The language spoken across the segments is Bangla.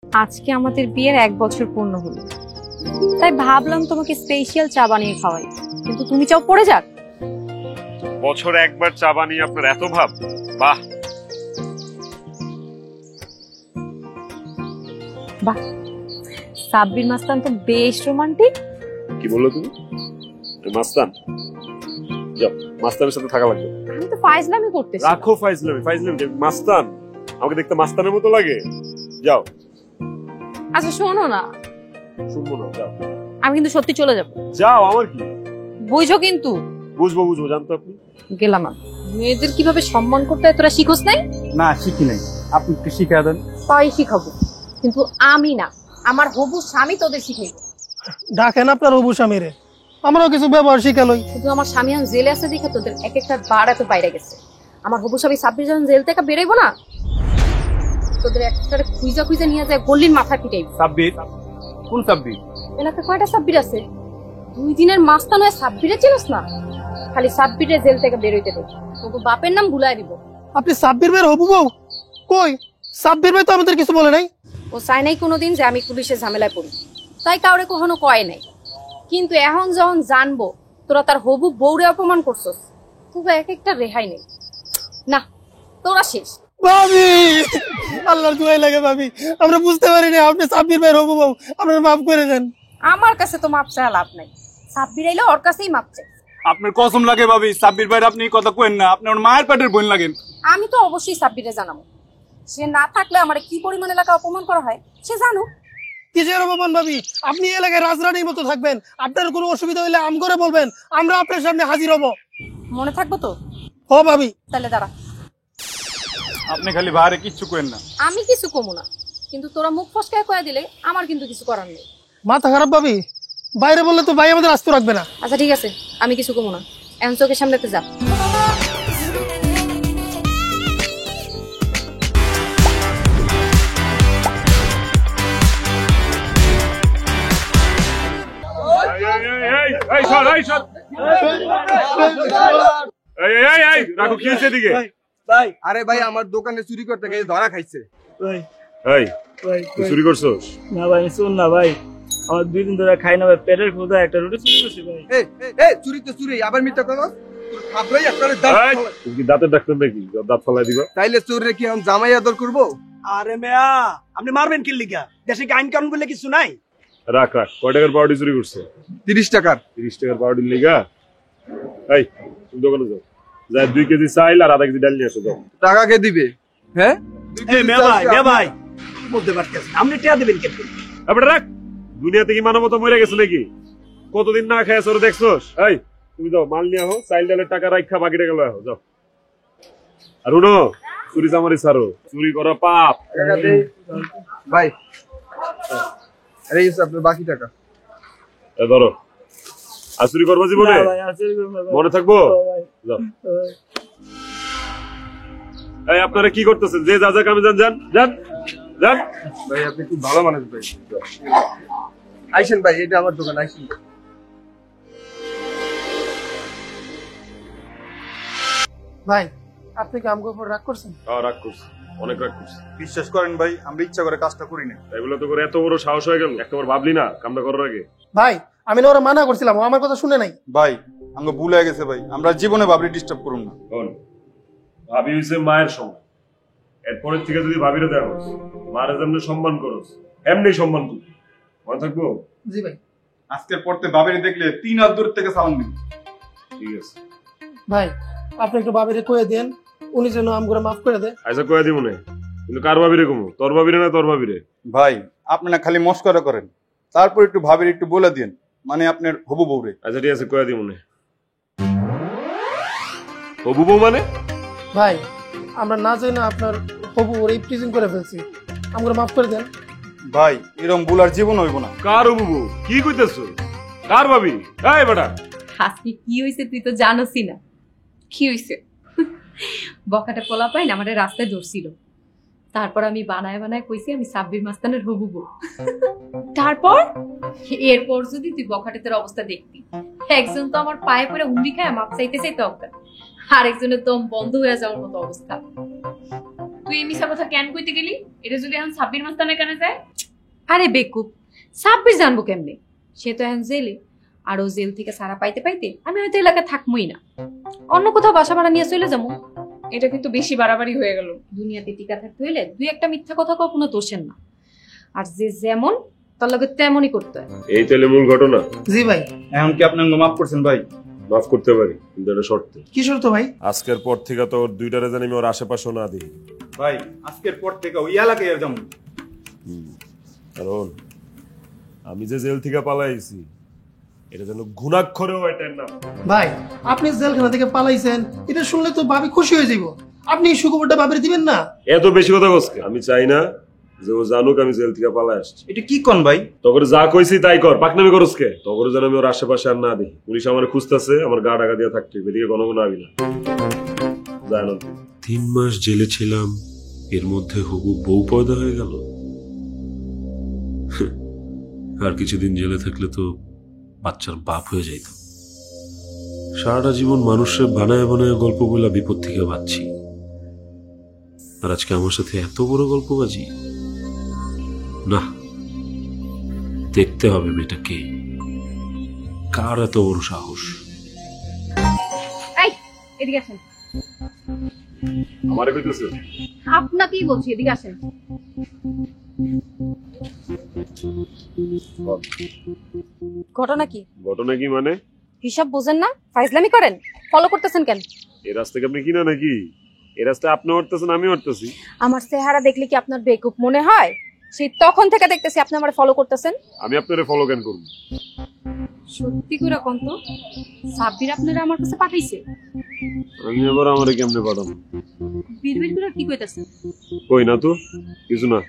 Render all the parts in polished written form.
আজকে আমাদের বিয়ের 1 বছর পূর্ণ হলো, তাই ভাবলাম তোমাকে স্পেশাল চা বানিয়ে খাওয়াই, কিন্তু তুমি চাও পড়ে যাক। বছরে একবার চা বানিয়ে আপনার এত ভাব, বাহ বাহ, সাব্বির মাস্তান তো বেশ রোমান্টিক। কি বললো তুমি? মাস্তান, যাও মাস্তানের সাথে থাকা লাগবে। আমি তো ফাইজলামি করতেছি। রাখো ফাইজলামি, মাস্তান আমাকে দেখতে মাস্তানের মতো লাগে। যাও। আচ্ছা শোনো না, শুনবো না, যাও। আমি কিন্তু সত্যি চলে যাব। যাও, আমার কি? বুঝো কিন্তু। বুঝবো জানতো আপনি। গেলাম আমি। মেয়েদের কিভাবে সম্মান করতে হয় তোরা শিখোস নাই? না শিখি নাই, আপনি একটু শিখা দেন। তাই শিখাবো, কিন্তু আমি না, আমার হবু স্বামী তোদের শিখাইবে। ডাকেন আপনার হবু স্বামীরে, আমরাও কিছু ব্যবহার শিখালই। কিন্তু আমার স্বামী এখন জেলে আছে দেখে তোদের এক একটা বার এত বাইরে গেছে। আমার হবু স্বামী সাব্বির যখন জেল থেকে বেরোইবো না, তোদের একটা খুঁজা নিয়ে যায় গল্লির মাথা পিটাইব। সাব্বির? কোন সাব্বির? এলাকায় কয়টা সাব্বির আছে? 2 দিনের মাস্তান হয়ে সাব্বিরে চিনস না? খালি সাব্বিরে জেল থেকে বেরোইতে দেব, তোকে বাপের নাম ভুলাই দিব। আপনি সাব্বির ভাইয়ের হবু বউ? কই, সাব্বির ভাই তো আমাদের কিছু বলে নাই। ও চায় নাই কোনোদিন যে আমি পুলিশের ঝামেলায় পড়ি, তাই কাউরে কখনো কয় নাই। কিন্তু এখন যখন জানবো তোরা তার হবু বউরে অপমান করছস, তবে এক একটা রেহাই নেই। না, তোরা শেষ। ভাবি, আল্লাহর দোয়াই লাগে ভাবি, আমরা বুঝতে পারিনি আপনি সাব্বির ভাইয়ের হবু বউ, আপনারা মাফ করে দেন। আমার কাছে তো মাপ চাওয়া লাভ নাই, সাব্বির আইলে ওর কাছেই মাপ চাই। আপনার কসম লাগে ভাবি, সাব্বির ভাই আপনি এই কথা কইেন না, আপনি আমার মায়ের পেটের বোন লাগেন। আমি তো অবশ্যই সাব্বিরে জানাবো, সে না থাকলে আমার কি পরিমাণ এলাকা অপমান করা হয় সে জানুক। কিসের অপমান ভাবি? আপনি এই এলাকায় রাজরানীর মতো থাকবেন, আপনার কোনো অসুবিধা হলে আম করে বলবেন, আমরা আপনার সামনে হাজির হব। মনে থাকবো তো? ও ভাবি, তাহলে দাঁড়া, আপনি খালি বাইরে কিচ্ছু কইেন না। আমি কিছু কমু না, কিন্তু তোরা মুখ ফসকায় কয়ে দিলে আমার কিন্তু কিছু করার নেই। মাথা খারাপ ভাবি, বাইরে বললে তো ভাই আমাদের আস্ত রাখবে না। আচ্ছা ঠিক আছে, আমি কিছু কমু না, এখন চোখের সামনেতে যা। রাখো, কি হয়েছে এদিকে? ভাই, আরে ভাই আমার দোকানে চুরি করতে গিয়ে ধরা খাইছে। চুরি করছোস? না ভাই শুন না ভাই, আমার 2 দিন ধরে খাই না ভাই, পেটের ক্ষুধা, একটা রুটি চুরি করছি ভাই। চুরি তো চুরি, আবার মিথ্যা কথা। তোর থাপড়াই একবারে দাঁত এই, ফলাই। তুমি কি দাঁতের ডাক্তার নাকি দাঁত ফলাই দিবা? তাইলে চোরে কি আমি জামাই আদর করবো? আরে মেয়া, আপনি মারবেন কি লিগা? দেশে কি আইন কানুন বলে কিছু নাই? রাখ, কয় টাকার পাউডার চুরি করছো? 30 টাকার। 30 টাকার পাউডার লিগা? এই, তুমি দোকানে যাও, যাই 2 কেজি চাইল আর আধা কেজি ডাল নিয়ে আসো। যাও। টাকা কে দিবে? হ্যাঁ, এই মেয়া ভাই বলতে পারতেছি, আপনি টিয়া দেবেন কে? এবারে রাখ, দুনিয়াতে কি মানবতা মরে গেছে নাকি? কতদিন না খেয়ে সরে দেখছোস? এই, তুমি যাও, মাল নিয়ে আহো, চাইল ডালের টাকা রাখা, বাকি টাকা লয়ে আহো, যাও। আর শুনো, চুরি চামারি ছাড়ো, চুরি করা পাপ। টাকা দে ভাই। আরে এই আপনার বাকি টাকা। এ ধরো, আর চুরি করবো জীবনে? না ভাই, আসলে মনে থাকবো? ভাই। যাও। এই, আপনারা কি করতেছেন? যে যা কামে যান যান যান যান। ভাই আপনি খুব ভালো মানুষ ভাই। আইসেন ভাই, এটা আমার দোকান, আইসেন। ভাই, আপনি কি আমগো উপর রাগ করছেন? রাগ করছি, অনেক রাগ করছি। বিশ্বাস করেন ভাই, আমরা ইচ্ছা করে কাজটা করি না। এগুলো তো করে এত বড় সাহস হয়ে গেল, একটাবার ভাবলি না কামটা করার আগে? ভাই, আমি না ওরা মানা করছিলাম, ও আমার কথা শুনে নাই। ভাই আমরা ভুল হয়ে গেছে ভাই, আমরা জীবনে ভাবি ডিস্টার্ব করুন না। শোন, ভাবি হইছে মায়ের সমান, এরপরের থেকে যদি ভাবিরে দেখো, মায়ের যেমনি সম্মান করস এমনি সম্মান করবি, মনে থাকবো? জি ভাই। আজকের পড়তে ভাবিনি দেখলে 3 হাত দূর থেকে সালাম দিন। ঠিক আছে ভাই, আপনি একটু ভাবিরে কয়ে দেন, উনি যেন আমগুলো মাফ করে দেয়। আচ্ছা, কয়ে দিব মনে, কিন্তু কার ভাবিরে কমু? তোর ভাবিরে না তোর ভাবিরে? ভাই আপনি না খালি মস্করা করেন, তারপর একটু ভাবির একটু বলে দিন, মানে আপনার হবু বউরে। আচ্ছা ঠিক আছে, কয়ে দিব মনে। হবু বউ মানে? ভাই, আমরা না যাই না আপনার হবু ওরে প্রিজন করে ফেলছি, আমগুলো মাফ করে দেন। ভাই এরকম ভুল আর জীবন হইব না। কার হবু বউ? কি কইতেছো? কার ভাবি? এই বেটা, আজকে কি হয়েছে তুই তো জানোসই না। কি হয়েছে? বকাটা পোলা পাই না আমাদের রাস্তায় ধরছিল, তারপর আমি বানায় কইছি আমি সাব্বির মাস্তানের হবু বউ। এরপর যদি তুই বখাটের অবস্থা দেখতি, একজন তো আমার পায়ে পড়ে হুন্ডি খায় মাপ চাইতে অজ্ঞান, আরেকজনের দম বন্ধ হয়ে যাওয়ার মতো অবস্থা। তুই এই মিশা কথা কেন কইতে গেলি? এটা যদি এখন সাব্বির মাস্তানের কানে যায়? আরে বেকুব, সাব্বির জানবো কেমনে? সে তো এখন জেলে, আর ও জেল থেকে সারা পাইতে পাইতে আমি হয়তো এলাকায় থাকবোই না, অন্য কোথাও বাসা ভাড়া নিয়ে চলে যাবো। এটা কিন্তু বেশি বাড়াবাড়ি হয়ে গেল। দুনিয়াতে টিকা থাকতে হইলে দুই একটা মিথ্যা কথা কখনো দোষের না, আর যে যেমন তার লগে তেমনই করতে হয়। এই তাহলে মূল ঘটনা। জি ভাই। এখন কি আপনি মাফ করছেন ভাই? মাফ করতে পারি, কিন্তু এটা শর্তে। কি শর্ত ভাই? আজকের পর থেকে তোর দুইটারে জানি আমি ওর আশেপাশে না দিই। ভাই আজকের পর থেকে ওই এলাকায় আর যাবো না। কারণ আমি যে জেল থেকে পালাইছি এটা যেন ঘুণাক্ষরেও এটার না। ভাই আপনি জেলখানা থেকে পালাইছেন, এটা শুনলে তো ভাবি খুশি হয়ে যাবো। আপনি এই সুখবরটা ভাবির দিবেন না? এত বেশি কথা কসকে? আমি চাই না যে ও জানুক আমি জেল থেকে পালাই আসছি। এটা কি কোন ভাই? তখন যা কইছি তাই কর, পাকনামি করসকে। তখন যেন আমি ওর আশেপাশে আর না দিই। পুলিশ আমার খুঁজতেছে, আমার গা ঢাকা দিয়ে থাকতে এদিকে কোনো কোনো আবি না। জানো 3 মাস জেলে ছিলাম, এর মধ্যে হবু বউ পয়দা হয়ে গেল। আর কিছুদিন জেলে থাকলে তো বাচ্চার বাপ হয়ে যাইত। সারাটা জীবন মানুষের বানায় বানায় গল্প বলা বিপদ থেকে বাঁচছি, আর আজকে আমার সাথে এত বড় গল্পবাজি। না, দেখতে হবে মেয়েটা কে, কার এত বড় সাহস। এই এদিকে আসেন। আমারে কইতেছে? আপনাকেই বলছি, এদিকে আসেন। ঘটনা কি? ঘটনা কি মানে? হিসাব বোঝেন না, ফাইজলামি করেন, ফলো করতেছেন কেন? এই রাস্তাকে আপনি কিনা নাকি? এই রাস্তায় আপনি উঠতেছেন, আমি উঠতেছি। আমার চেহারা দেখলে কি আপনার বেকুব মনে হয়? সেই তখন থেকে দেখতেছি আপনি আমারে ফলো করতেছেন। আমি আপনারে ফলো কেন করব? সত্যি করে কোন তো সাব্বির আপনারা আমার কাছে পাঠাইছে? আমি আবার আমারে কেমনে পাঠাবো? বিড়বিড় করে কি কইতাছেন? কই না তো কিছু না।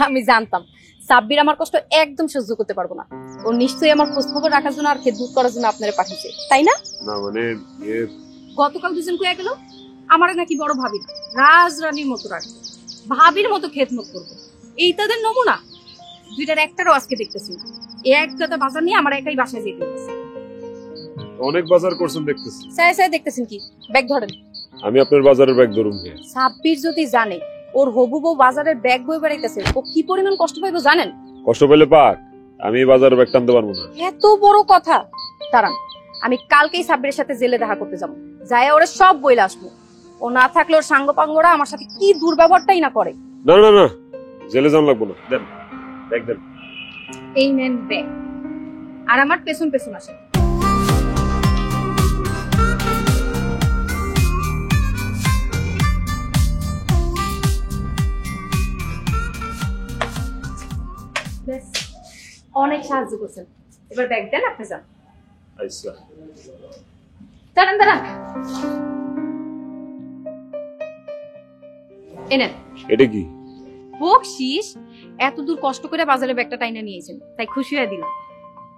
আমি জানতাম সাব্বির আমার কষ্ট একদম সহ্য করতে পারবো না। ও নিশ্চয়ই আমার খোঁজ খবর রাখার জন্য আর খেদমত করার জন্য আপনারে পাঠিয়েছে, তাই না? না মানে গতকাল দুজন কয়ে গেল আমারে নাকি বড় ভাবি না, রাজরানীর মতো রাখবে, ভাবির মতো খেদমত করবো। এই তাদের নমুনা। দুইটার একটারও আজকে দেখতেছি না। এক কথা বাজার নিয়ে আমার একাই বাসায় যেতে হচ্ছে। অনেক বাজার করছেন দেখতেছি। সাই সাই দেখতেছেন কি? ব্যাগ ধরেন। আমি আপনার বাজারের ব্যাগ ধরুন। সাব্বির যদি জানে ওর হবু বউ বাজারের ব্যাগ বয়ে বেড়াইতেছে, ও কি পরিমাণ কষ্ট পাইবো জানেন? কষ্ট পেলে পাক, আমি এই বাজারের ব্যাগ টানতে পারবো না। এত বড় কথা? দাঁড়ান, আমি কালকেই সাব্বিরের সাথে জেলে দেখা করতে যাবো, যাই ওরা সব বইলে আসবো। ও না থাকলে ওর সাঙ্গপাঙ্গরা আমার সাথে কি দুর্ব্যবহারটাই না করে। না না না, জেলে যাওয়া লাগবো না। দেন ব্যাগ দেন। এই নেন ব্যাগ, আর আমার পেছন পেছন আসেন। ব্যাস, অনেক সাহায্য করছেন। এবার ব্যাগ দেন, আপনি যান। আচ্ছা দাঁড়ান দাঁড়ান, এনেন এটা কি? বকশিস। এত দূর কষ্ট করে বাজারে ব্যাগটা টাইনা নিয়েছেন, তাই খুশি হয়ে দিলাম।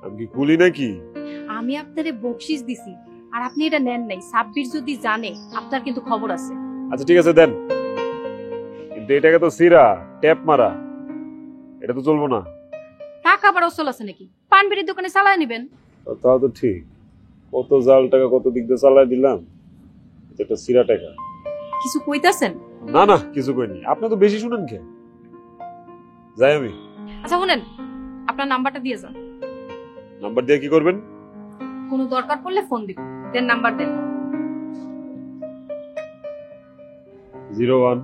আমি কি কুলি নাকি? আমি আপনারে বকশিস দিছি, আর আপনি এটা নেন নাই। সাব্বির যদি জানে আপনার কিন্তু খবর আছে। আচ্ছা ঠিক আছে দেন, কিন্তু এটাকে তো সিরা ট্যাপ মারা, এটা তো চলবো না। টাকা আবার অসল আছে নাকি? পান বিড়ির দোকানে চালায় নেবেন। তাও তো ঠিক, কত জাল টাকা কত দিক দিয়ে চালাই দিলাম, এটা সিরা টাকা। কিছু কইতাছেন? না না কিছু কইনি, আপনি তো বেশি শুনেন কে। যাই আমি। আচ্ছা শুনেন, আপনার নাম্বারটা দিয়ে যান। নাম্বার দিয়ে কি করবেন? কোনো দরকার পড়লে ফোন দিবেন। দেন নাম্বার দেন। 01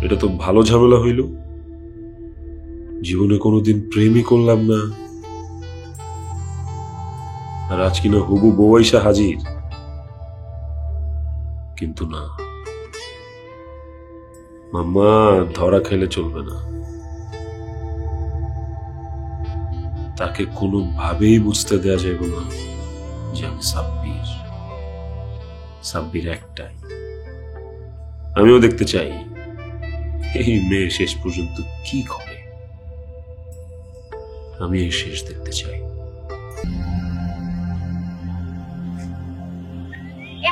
এটা তো ভালো ঝামেলা হইল। জীবনে কোনোদিন প্রেমই করলাম না, আর আজ কিনা হবু বউ আইসা হাজির। কিন্তু না মাম্মা, ধরা খেলে চলবে না। তাকে কোনোভাবেই বুঝতে দেয়া যাবে না যে আমি সাব্বির। সাব্বির একটাই, আমিও দেখতে চাই এই মেয়ে শেষ পর্যন্ত কি করে। আমি এই শেষ দেখতে চাই।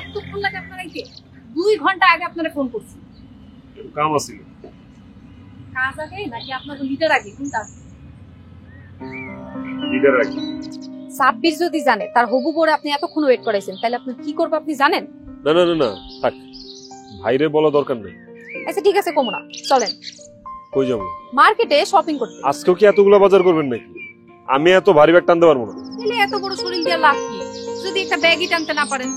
এতক্ষণ লাগে আপনারা? 2 ঘন্টা আগে আপনারা ফোন করছি। কাম আছে। কাজ আগে নাকি আপনার লিডার আগে কোনটা? লিডার আগে। সাব্বির যদি জানে তার হবু বউরে আপনি এতক্ষণ ওয়েট করাইছেন, তাহলে আপনি কি করবে আপনি জানেন? না না না না, থাক, ভাইরে বলা দরকার নেই। আচ্ছা ঠিক আছে, কমো না, চলেন কই যাবো? মার্কেটে শপিং করতে। আজকেও কি এতগুলো বাজার করবেন নাকি? আমি এত ভারী ব্যাগ টানতে পারবো না। তাহলে এত বড় শরীর দিয়ে লাভ কি যদি একটা ব্যাগই টানতে না পারেন?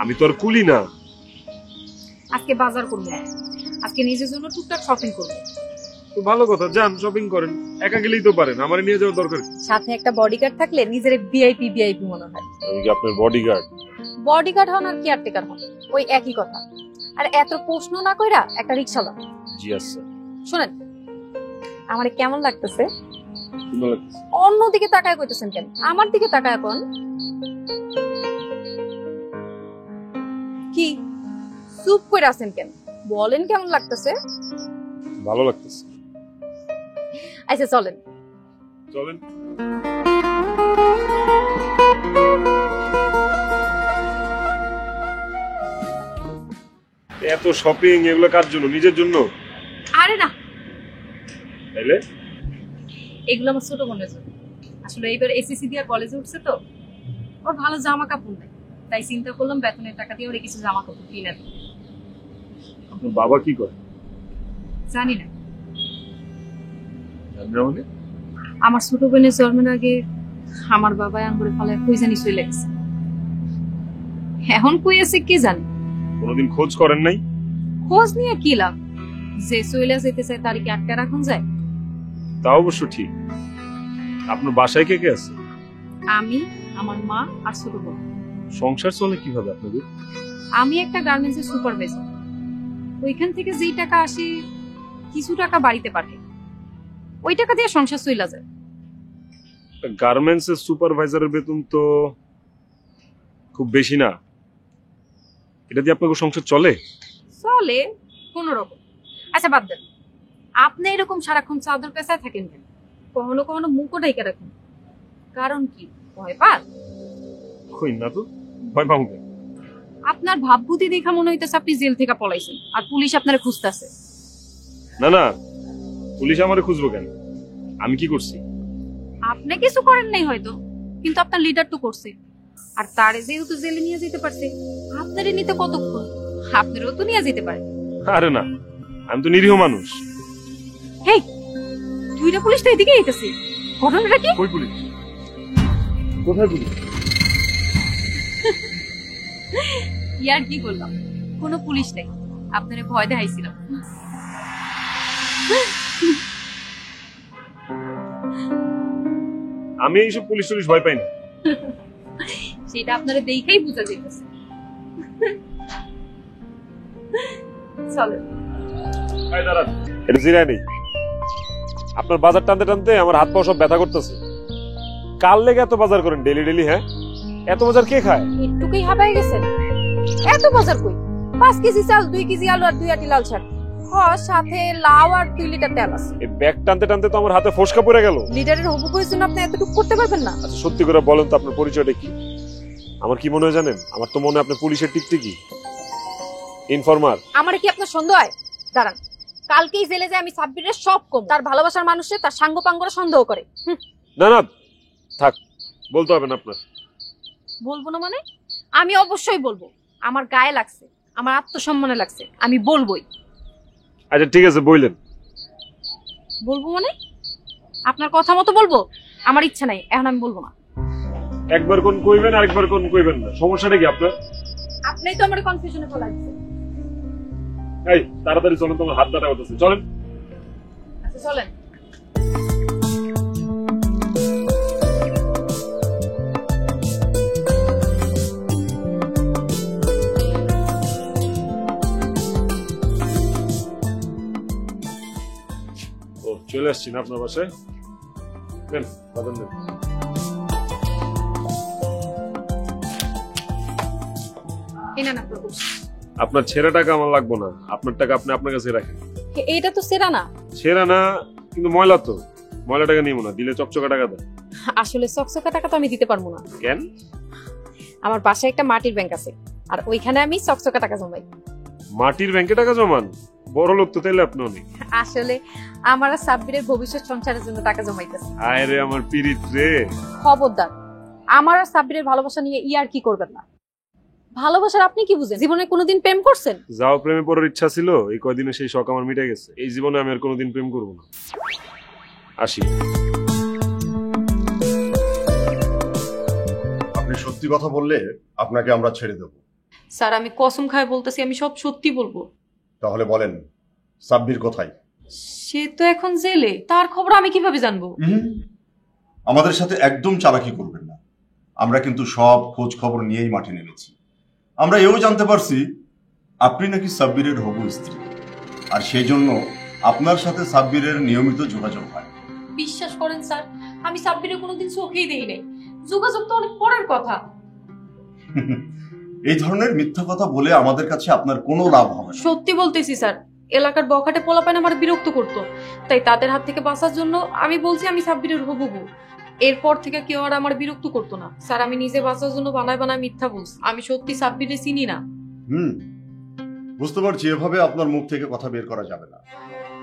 আমি তো আর কুলি না। আজকে বাজার করবো, আজকে নিজের জন্য টুকটাক শপিং করবো। তো ভালো কথা, যান শপিং করেন, একা গেলেই তো পারেন, আমার নিয়ে যাওয়ার দরকার কি? সাথে একটা বডিগার্ড থাকলে নিজের ভিআইপি ভিআইপি মনে হয়। আমি কি আপনার বডিগার্ড? বডিগার্ড হন আর কেয়ারটেকার হন ওই একই কথা। আর এত প্রশ্ন না কইরা একটা রিকশা দাও। জি আচ্ছা। শুনেন, আমার কেমন লাগতেছে? সুন্দর লাগতেছে। অন্যদিকে তাকায় কইতেছেন কেন? আমার দিকে তাকায় কোন? কি চুপ করে আছেন কেন? বলেন কেমন লাগতেছে? ভালো লাগতেছে। আচ্ছা চলেন। চলেন। এত শপিং এগুলো কার জন্য? নিজের জন্য? আরে না, তাইলে এগুলো আমার ছোট বোনের জন্য। আসলে এইবার এসএসসি দিয়ে কলেজে উঠছে তো, ওর ভালো জামা কাপড় নেই, তাই চিন্তা করলাম বেতনের টাকা দিয়ে ওর কিছু জামা কাপড় কিনে দেব। আপনার বাবা কি করে? জানি না, জানি না মানে? আমার ছোট বোনের জন্মের আগে আমার বাবা আঙ্গুরে ফালে কই জানি চলে গেছে। এখন কই আছে কে জানে। কোনোদিন খোঁজ করেন নাই? খোঁজ নিয়ে কি লাভ? যে চলে যেতে চায় তার কি আটকে রাখুন যায়? তা অবশ্য ঠিক। আপনার বাসায় কে কে আছে? আমি, আমার মা আর ছোট বোন। সংসার চলে কিভাবে আপনাদের? আমি একটা গার্মেন্টসের সুপারভাইজার। ওইখান থেকে যেই টাকা আসে কিছু টাকা বাড়িতে পাঠাই, ওই টাকা দিয়ে সংসার চলে যায়। গার্মেন্টস এর সুপারভাইজারের বেতন তো খুব বেশি না, এটা দিয়ে আপনার সংসার চলে? চলে কোন রকম। আচ্ছা বাদ দেন, আপনি এরকম সারাক্ষণ চাদর পেঁচায় থাকেন কেন? কখনো কখনো মুখও ঢেকে রাখেন, কারণ কি ভয় পান? কই না তো, ভয় পাবো কেন? আপনার ভাবভূতি দেখা মনে হইতেছে আপনি জেল থেকে পলাইছেন আর পুলিশ আপনারে খুঁজতেছে। না না, পুলিশ আমারে খুঁজবো কেন? আমি কি করছি? আপনি কিছু করেন নাই হয়তো, কিন্তু আপনার লিডার তো করছে। আর তারে যেহেতু জেলে নিয়ে যেতে পারছে, আপনারে নিতে কতক্ষণ? আপনারও তো নিয়ে যেতে পারে। আরে না, আমি তো নিরীহ মানুষ। হেই, দুইটা পুলিশ তো এদিকে আইতেছে, ঘটনাটা কি? কই পুলিশ? কোথায় পুলিশ? ইয়ার কি করলাম, কোনো পুলিশ নেই, আপনারে ভয় দেখাইছিলাম। আমি এইসব পুলিশ টুলিশ ভয় পাই না। সেটা আপনারা দেখেই বোঝা যাইতেছে। চলো এই দাঁড়ান, এটা জিরায় নেই। আপনার বাজার টানতে টানতে আমার হাত পা সব ব্যথা করতেছে। কাল লেগে এত বাজার করেন ডেলি ডেলি? হ্যাঁ, এত বাজার কে খায়? একটুকুই হাবাই গেছেন? এত বাজার কই? 5 কেজি চাল, 2 কেজি আলু আর 2 আটি লাল শাক, সাথে লাউ আর 2 লিটার তেল আছে। এই ব্যাগ টানতে টানতে তো আমার হাতে ফসকা পড়ে গেল। লিডারের হবু বউয়ের জন্য আপনি এতটুকু করতে পারবেন না? আচ্ছা সত্যি করে বলেন তো, আপনার পরিচয়টা কি? আমার কি মনে হয় জানেন? আমার তো মনে হয় আপনি পুলিশের টিকটিকি, ইনফরমার। আমারে কি আপনার সন্দেহ হয়? দাঁড়ান, কালকেই জেলে যায় আমি সাব্বিরের সব কম। তার ভালোবাসার মানুষে তার সাঙ্গ পাঙ্গরা সন্দেহ করে। না না থাক, বলতে হবে না আপনার। বলবো না মানে? আমি অবশ্যই বলবো। আমার গায়ে লাগছে, আমার আত্মসম্মানে লাগছে, আমি বলবোই। আচ্ছা ঠিক আছে, বললেন। বলবো মানে আপনার কথা মতো বলবো? আমার ইচ্ছা নাই, এখন আমি বলবো না। একবার কোন কইবেন, আরেকবার কোন কইবেন না, সমস্যাটা কি আপনার? আপনিই তো আমার কনফিউশনে ফেলাইছেন। এই তাড়াতাড়ি চলেন, তোমার হাত ব্যথা করতেছে, চলেন। আচ্ছা চলেন। ও চলে আসছি না আপনার বাসায়? নেন বাজার নেন। এই নেন আপনার পুরস্কার। আপনার ছেঁড়া টাকা আমার লাগবো না, আপনার টাকা আপনি আপনার কাছে রাখেন। এইটা তো সেরা না। ছেঁড়া না, কিন্তু ময়লা তো। ময়লা টাকা নিব না, দিলে চকচকা টাকা দেন। আসলে চকচকা টাকা তো আমি দিতে পারবো না। কেন? আমার বাসায় একটা মাটির ব্যাংক আছে, আর ওইখানে আমি চকচকা টাকা জমাই। মাটির ব্যাংকে টাকা জমান? বড় লোক তো তাইলে আপনি অনেক। আসলে আমার আর সাব্বিরের ভবিষ্যৎ সংসারের জন্য টাকা জমাইতেছে। আয় রে আমার পিরিত রে। খবরদার, আমার আর সাব্বিরের ভালোবাসা নিয়ে আর কি করবেন না। ভালোবাসার আপনি কি বুঝেন? জীবনে কোনোদিন প্রেম করছেন? যাও প্রেমে পড়ার ইচ্ছা ছিল, এই কয়দিনে সেই শখ আমার মিটে গেছে। এই জীবনে আমি আর কোনোদিন প্রেম করবো না। আসি। আপনি সত্যি কথা বললে আপনাকে আমরা ছেড়ে দেব। স্যার, আমি কসম খায় বলতেছি, আমি সব সত্যি বলবো। তাহলে বলেন, সাব্বির কোথায়? সে তো এখন জেলে, তার খবর আমি কিভাবে জানবো? আমাদের সাথে একদম চালাকি করবেন না। আমরা কিন্তু সব খোঁজ খবর নিয়েই মাঠে নেমেছি। আমরা এও জানতে পারছি আপনি নাকি সাব্বিরের হবু স্ত্রী, আর সেই জন্য আপনার সাথে সাব্বিরের নিয়মিত যোগাযোগ হয়। বিশ্বাস করেন স্যার, আমি সাব্বিরের কোনোদিন চোখেই দেই নাই। যোগাযোগ তো অনেক পরের কথা। এই ধরনের মিথ্যা কথা বলে আমাদের কাছে আপনার কোনো লাভ হবে না। সত্যি বলতেছি স্যার, এলাকার বখাটে পোলাপান আমার বিরক্ত করতো, তাই তাদের হাত থেকে বাঁচার জন্য আমি বলছি আমি সাব্বিরের হবু বউ। এরপর থেকে কেউ আর আমার বিরক্ত করতো না। স্যার, আমি নিজে বাঁচার জন্য বানায় বানায় মিথ্যা বলছি। আমি সত্যি সাব্বিরে চিনি না। বুঝতে পারছি এভাবে আপনার মুখ থেকে কথা বের করা যাবে না,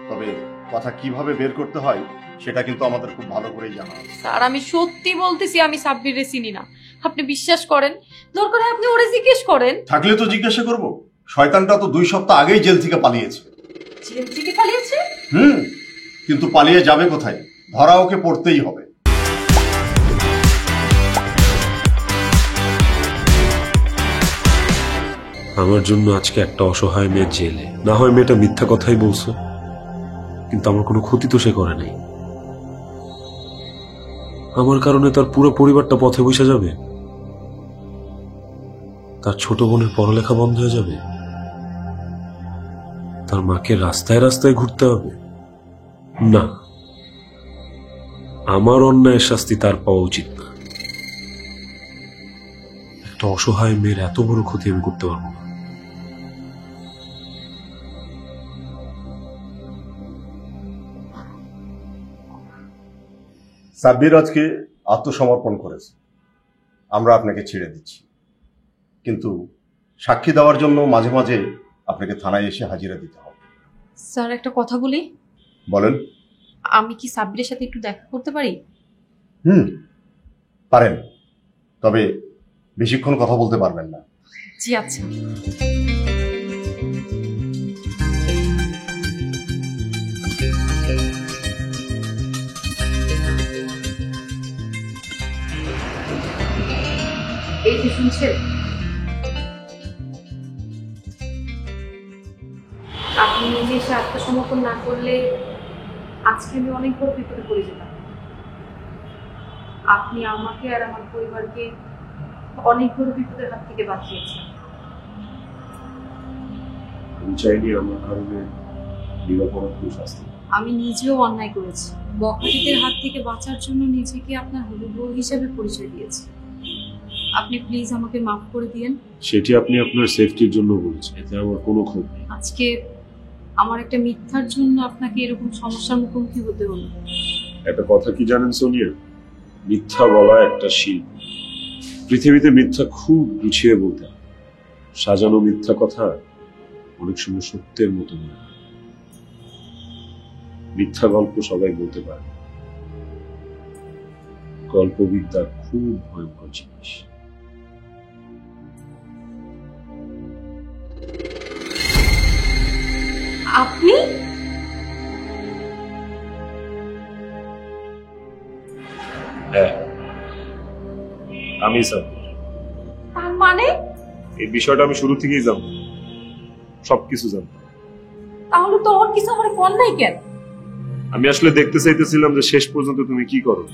তবে কথা কিভাবে বের করতে হয় সেটা কিন্তু আমাদের খুব ভালো করেই জানা আছে। স্যার, আমি সত্যি বলতেছি আমি সাব্বিরে চিনি না। আপনি বিশ্বাস করেন, দরকার হয় আপনি ওরে জিজ্ঞেস করেন। থাকলে তো জিজ্ঞাসা করব। শয়তানটা তো 2 সপ্তাহ আগেই জেল থেকে পালিয়েছে। জেল থেকে পালিয়েছে? কিন্তু পালিয়ে যাবে কোথায়? ধরা ওকে পড়তেই হবে। আমার জন্য আজকে একটা অসহায় মেয়ে জেলে। না হয় মেয়েটা মিথ্যা কথাই বলছে, কিন্তু আমার কোনো ক্ষতি তো সে করে নাই। আমার কারণে তার পুরো পরিবারটা পথে বসে যাবে, তার ছোট বোনের পড়ালেখা বন্ধ হয়ে যাবে, তার মাকে রাস্তায় রাস্তায় ঘুরতে হবে। না, আমার অন্যায়ের শাস্তি তার পাওয়া উচিত না। একটা অসহায় মেয়ের এত বড় ক্ষতি আমি করতে পারবো না। সাব্বির আজকে আত্মসমর্পণ করেছে, আমরা আপনাকে ছেড়ে দিচ্ছি। কিন্তু সাক্ষী দেওয়ার জন্য মাঝে মাঝে আপনাকে থানায় এসে হাজিরা দিতে হবে। স্যার, একটা কথা বলি। বলেন। আমি কি সাব্বিরের সাথে একটু দেখা করতে পারি? পারেন, তবে বেশিক্ষণ কথা বলতে পারবেন না। জি আচ্ছা। এই যে শুনছেন, আপনি নিজে এসে আত্মসমর্পণ না করলে আজকে আমি অনেক বড় বিপদে পড়ে যেতাম। আপনি আমাকে আর আমার পরিবারকে অনেক বড় বিপদের হাত থেকে বাঁচিয়েছেন। আমি চাইনি আমার কারণে নিরাপরাধ কেউ শাস্তি। আমি নিজেও অন্যায় করেছি। বখাটেদের হাত থেকে বাঁচার জন্য নিজেকে আপনার হবু বউ হিসেবে পরিচয় দিয়েছি। আপনি প্লিজ আমাকে মাফ করে দিয়েন। সেটি আপনি আপনার সেফটির জন্য বলছেন, এতে আমার কোনো ক্ষোভ নেই। আজকে আমার একটা মিথ্যার জন্য আপনাকে এরকম সমস্যার মুখোমুখি হতে হলো। একটা কথা কি জানেন সোনিয়া, মিথ্যা বলা একটা শিল্প। পৃথিবীতে মিথ্যা খুব গুছিয়ে বলতে হয়। সাজানো মিথ্যা কথা অনেক সময় সত্যের মতো মনে হয়। মিথ্যা গল্প সবাই বলতে পারে, গল্পবিদ্যা খুব ভয়ঙ্কর জিনিস। আপনি? হ্যাঁ, আমি স্যার। তার মানে? এই বিষয়টা আমি শুরু থেকেই জানতাম, সবকিছু জানতাম। তাহলে তো ওর কিছু আমার ফোন নাই কেন? আমি আসলে দেখতে চাইতেছিলাম যে শেষ পর্যন্ত তুমি কি করো,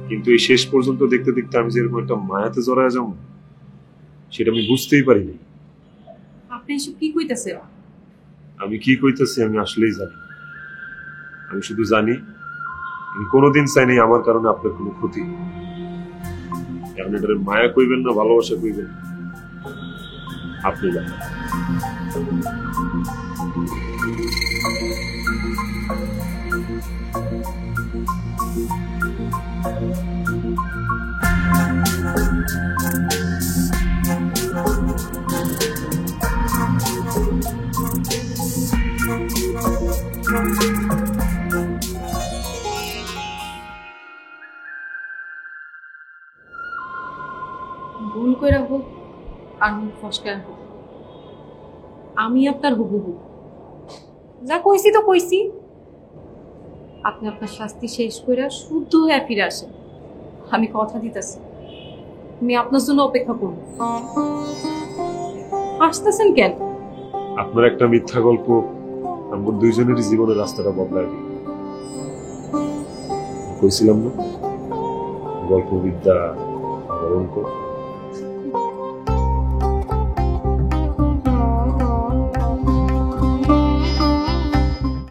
কিন্তু এই শেষ পর্যন্ত দেখতে দেখতে আমি যেরকম একটা মায়াতে জড়ায় যাবো সেটা আমি বুঝতেই পারিনি। আপনি এসব কি কইতেছেন? আমি কি কইতেছি আমি আসলেই জানি না। আমি শুধু জানি আমি কোনোদিন চাইনি আমার কারণে আপনার কোনো ক্ষতি, কারণ এটার মায়া কইবেন না ভালোবাসা কইবেন আপনি জানেন। ভুল করে হোক আর মুখ ফসকায় হোক, আমি আপনার হবু হবু। যা কইছি তো কইছি, আপনি আপনার শাস্তি শেষ করে শুদ্ধ হয়ে ফিরে আসেন। আমি কথা দিতেছি, আমি আপনার জন্য অপেক্ষা করব। হাসতেছেন কেন? আপনার একটা মিথ্যা গল্প আমার দুইজনেরই জীবনের রাস্তাটা বদলায় দিল। কইছিলাম না, গল্প বিদ্যা অঙ্ক